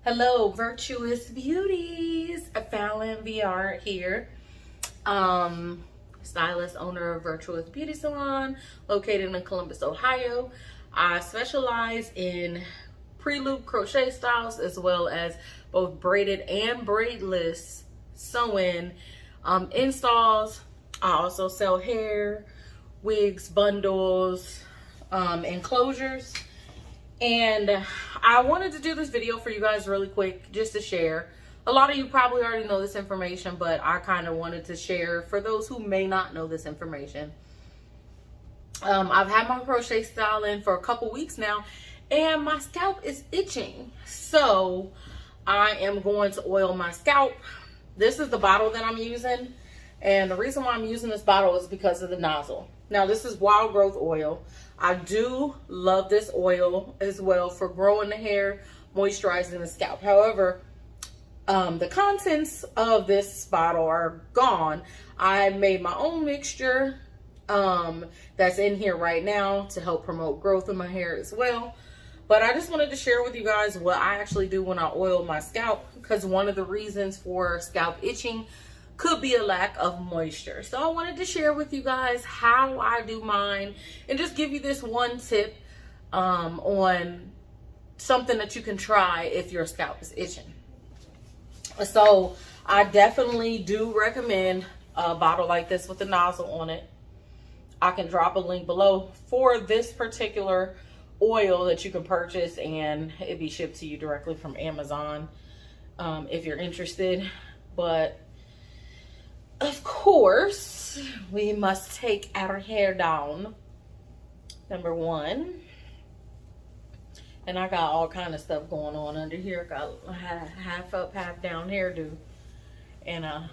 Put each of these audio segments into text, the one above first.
Hello, virtuous beauties. Falon VR here. Stylist, owner of Virtuous Beauty Salon, located in Columbus, Ohio. I specialize in pre-loop crochet styles as well as both braided and braidless sew-in installs. I also sell hair, wigs, bundles, enclosures. And I wanted to do this video for you guys really quick just to share. A lot of you probably already know this information, but I kind of wanted to share for those who may not know this information. I've had my crochet style in for a couple weeks now, and my scalp is itching. So I am going to oil my scalp. This is the bottle that I'm using. And the reason why I'm using this bottle is because of the nozzle. Now, this is wild growth oil. I do love this oil as well for growing the hair, moisturizing the scalp. However, the contents of this bottle are gone. I made my own mixture that's in here right now to help promote growth in my hair as well. But I just wanted to share with you guys what I actually do when I oil my scalp, because one of the reasons for scalp itching could be a lack of moisture. So I wanted to share with you guys how I do mine and just give you this one tip on something that you can try if your scalp is itching. So I definitely do recommend a bottle like this with a nozzle on it. I can drop a link below for this particular oil that you can purchase, and it'd be shipped to you directly from Amazon if you're interested. But of course, we must take our hair down, number one. And I got all kind of stuff going on under here. I got a half up, half down hairdo. And I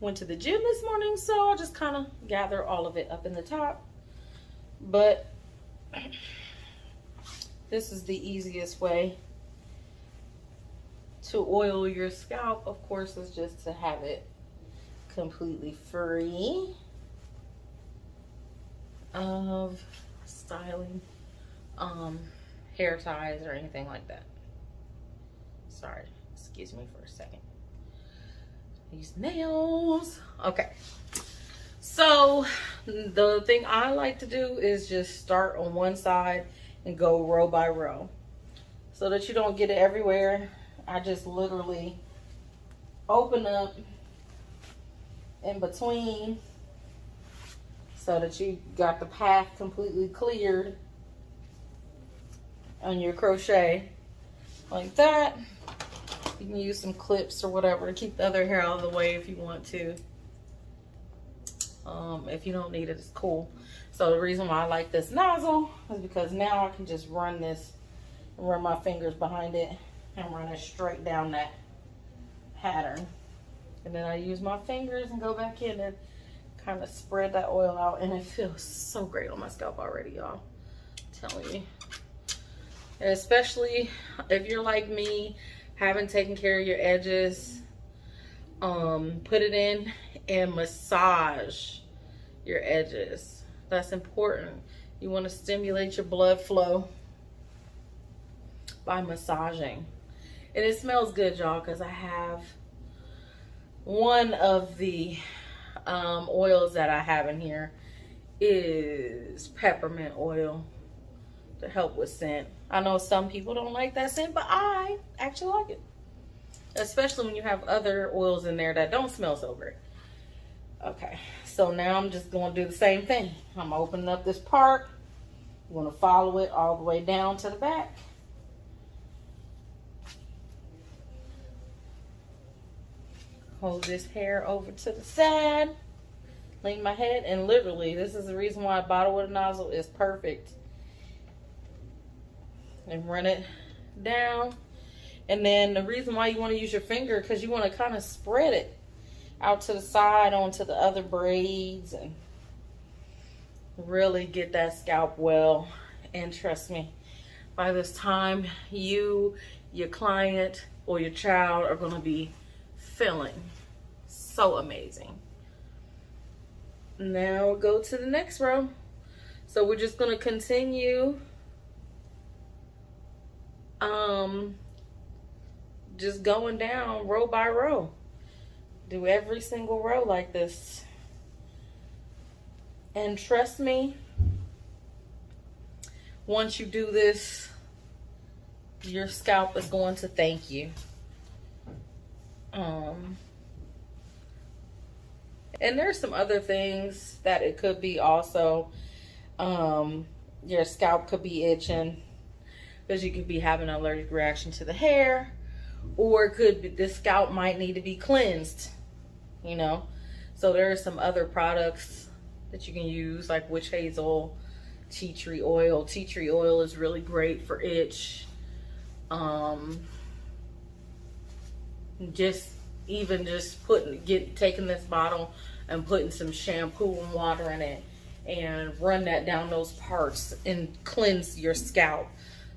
went to the gym this morning, so I just kind of gather all of it up in the top. But this is the easiest way to oil your scalp, of course, is just to have it completely free of styling, hair ties or anything like that. Sorry, excuse me for a second. These nails. Okay, so the thing I like to do is just start on one side and go row by row so that you don't get it everywhere. I just literally open up in between so that you got the path completely cleared on your crochet like that. You can use some clips or whatever to keep the other hair out of the way if you want to. If you don't need it, it's cool. So the reason why I like this nozzle is because now I can just run this, run my fingers behind it and run it straight down that pattern. And then I use my fingers and go back in and kind of spread that oil out, and it feels so great on my scalp already, y'all. I'm telling you. And especially if you're like me, haven't taken care of your edges, put it in and massage your edges. That's important. You want to stimulate your blood flow by massaging. And it smells good, y'all, because I have one of the oils that I have in here is peppermint oil to help with scent. I know some people don't like that scent, but I actually like it. Especially when you have other oils in there that don't smell so great. Okay, so now I'm just going to do the same thing. I'm opening up this part. I'm going to follow it all the way down to the back. Hold this hair over to the side, lean my head, and literally, this is the reason why a bottle with a nozzle is perfect. And run it down. And then the reason why you want to use your finger, because you want to kind of spread it out to the side onto the other braids and really get that scalp well. And trust me, by this time, you, your client, or your child are going to be feeling so amazing. Now we'll go to the next row. So we're just going to continue just going down row by row. Do every single row like this. And trust me, once you do this, your scalp is going to thank you. And there's some other things that it could be also. Your scalp could be itching because you could be having an allergic reaction to the hair, or it could be, the scalp might need to be cleansed, you know. So there are some other products that you can use, like witch hazel, tea tree oil. Tea tree oil is really great for itch. Taking this bottle and putting some shampoo and water in it and run that down those parts and cleanse your scalp.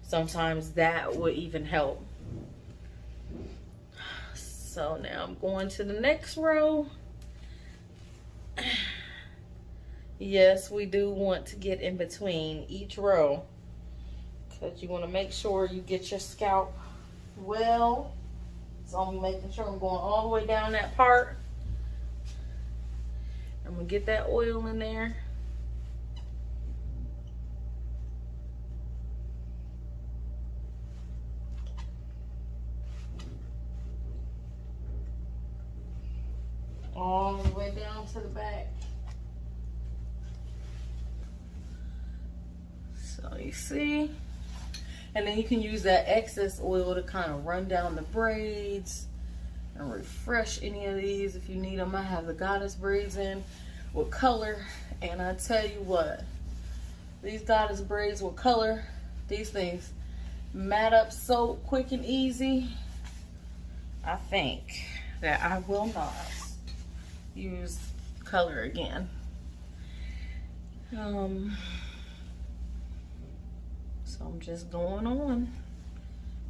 Sometimes that would even help. So now I'm going to the next row. Yes, we do want to get in between each row because you want to make sure you get your scalp well. So I'm making sure I'm going all the way down that part. I'm going to get that oil in there. All the way down to the back. So you see, and then you can use that excess oil to kind of run down the braids and refresh any of these if you need them. I have the goddess braids in with color, and I tell you what, these goddess braids with color, these things mat up so quick and easy. I think that I will not use color again. So I'm just going on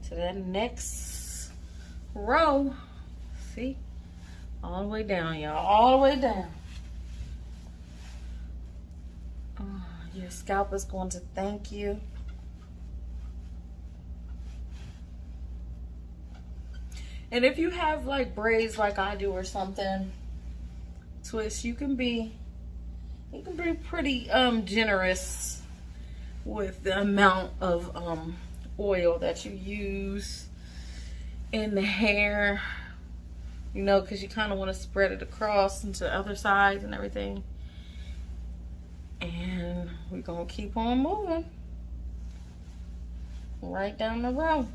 to that next row. See? All the way down, y'all. All the way down. Oh, your scalp is going to thank you. And if you have like braids like I do or something, twist, you can be pretty generous with the amount of oil that you use in the hair, you know, because you kind of want to spread it across into other sides and everything. And we're gonna keep on moving right down the row.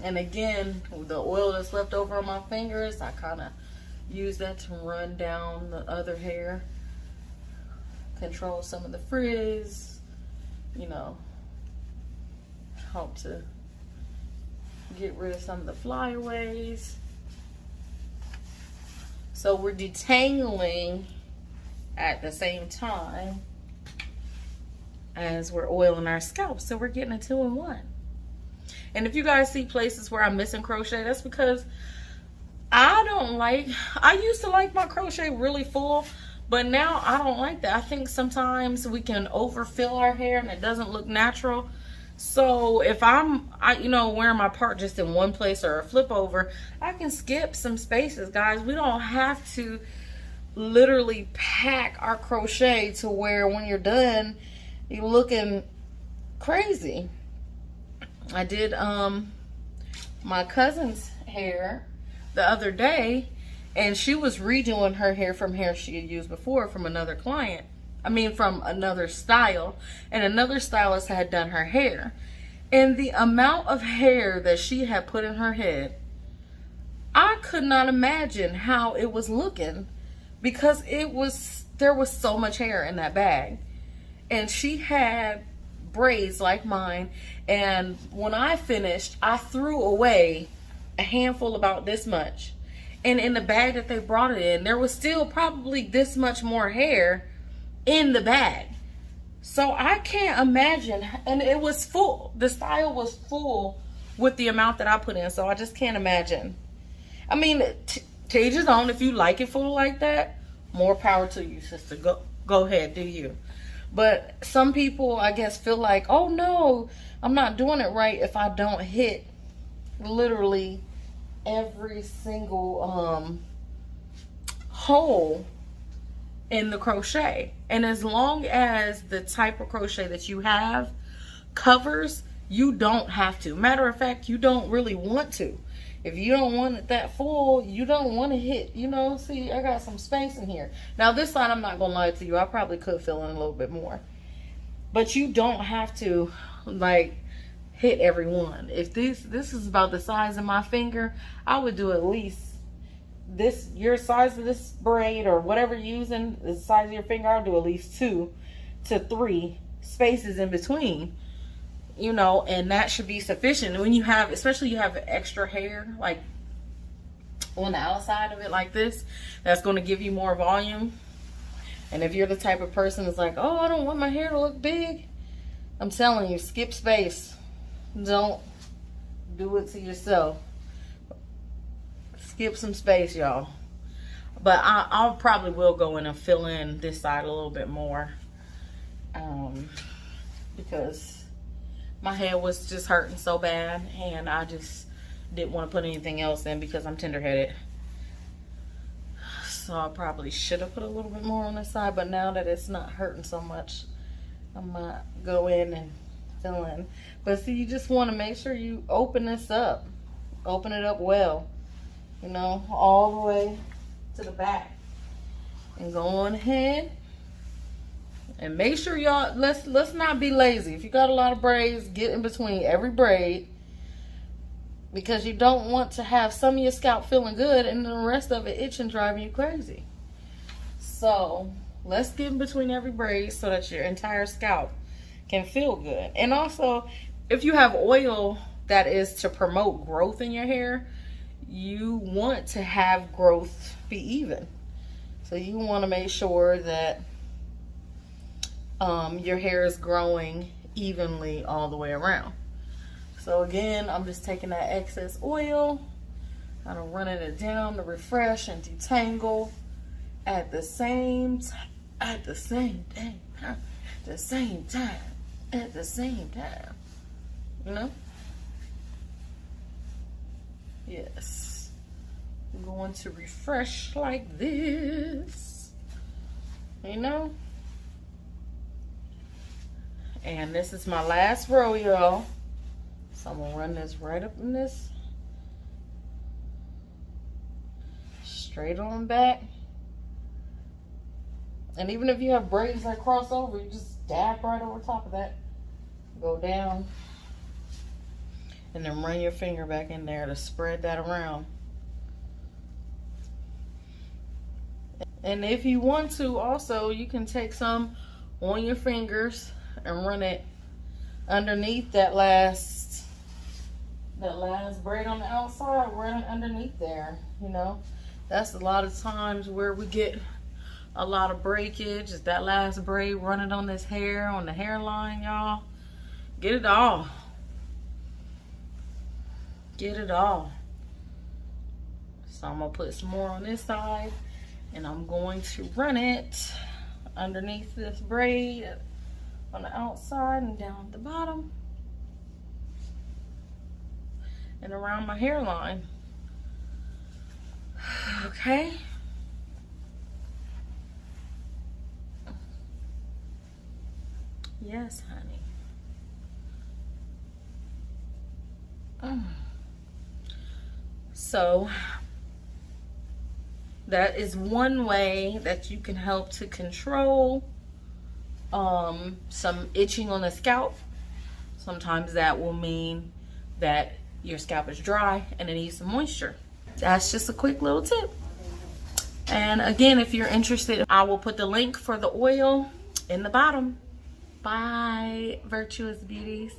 And again, the oil that's left over on my fingers, I kind of use that to run down the other hair, control some of the frizz, you know, help to get rid of some of the flyaways. So we're detangling at the same time as we're oiling our scalp. So we're getting a 2-in-1. And if you guys see places where I'm missing crochet, that's because I used to like my crochet really full, but now I don't like that. I think sometimes we can overfill our hair and it doesn't look natural. So if I'm wearing my part just in one place or a flip over, I can skip some spaces, guys. We don't have to literally pack our crochet to where when you're done, you're looking crazy. I did my cousin's hair the other day, and she was redoing her hair from hair she had used before from another client. I mean, from another style, and another stylist had done her hair. And the amount of hair that she had put in her head, I could not imagine how it was looking, because there was so much hair in that bag. And she had braids like mine, and when I finished, I threw away a handful about this much, and in the bag that they brought it in, there was still probably this much more hair in the bag. So I can't imagine, and it was full, the style was full with the amount that I put in, so I just can't imagine. I mean, to each his own. If you like it full like that, more power to you, sister. Go ahead, do you. But some people, I guess, feel like, oh no, I'm not doing it right if I don't hit literally every single hole in the crochet. And as long as the type of crochet that you have covers, you don't have to. Matter of fact, you don't really want to. If you don't want it that full, you don't want to hit, you know, see, I got some space in here. Now this side, I'm not going to lie to you, I probably could fill in a little bit more. But you don't have to, like, hit every one. If this is about the size of my finger, I would do at least this, your size of this braid or whatever you're using, the size of your finger, I'll do at least 2 to 3 spaces in between. You know, and that should be sufficient. When you have, especially you have extra hair, like on the outside of it like this, that's going to give you more volume. And if you're the type of person that's like, oh, I don't want my hair to look big, I'm telling you, skip space. Don't do it to yourself. Skip some space, y'all. But I'll probably will go in and fill in this side a little bit more, because my head was just hurting so bad, and I just didn't want to put anything else in because I'm tender-headed. So I probably should have put a little bit more on this side, but now that it's not hurting so much, I might go in and fill in. But see, you just want to make sure you open this up. Open it up well, you know, all the way to the back. And go on ahead. And make sure y'all, let's not be lazy. If you got a lot of braids, get in between every braid, because you don't want to have some of your scalp feeling good and the rest of it itching, driving you crazy. So let's get in between every braid so that your entire scalp can feel good. And also, if you have oil that is to promote growth in your hair, you want to have growth be even. So you want to make sure that your hair is growing evenly all the way around. So again, I'm just taking that excess oil, kind of running it down to refresh and detangle at the same time, at the same time, you know? Yes. I'm going to refresh like this, you know? And this is my last row, y'all. So I'm gonna run this right up in this. Straight on back. And even if you have braids that cross over, you just dab right over top of that. Go down. And then run your finger back in there to spread that around. And if you want to also, you can take some on your fingers and run it underneath that last braid on the outside. Run it underneath there, you know. That's a lot of times where we get a lot of breakage, is that last braid running on this hair, on the hairline, y'all. Get it all. Get it all. So I'm gonna put some more on this side, and I'm going to run it underneath this braid on the outside and down at the bottom and around my hairline. Okay. Yes, honey. So that is one way that you can help to control some itching on the scalp. Sometimes that will mean that your scalp is dry and it needs some moisture. That's just a quick little tip. And again, if you're interested, I will put the link for the oil in the bottom. Bye, virtuous beauties.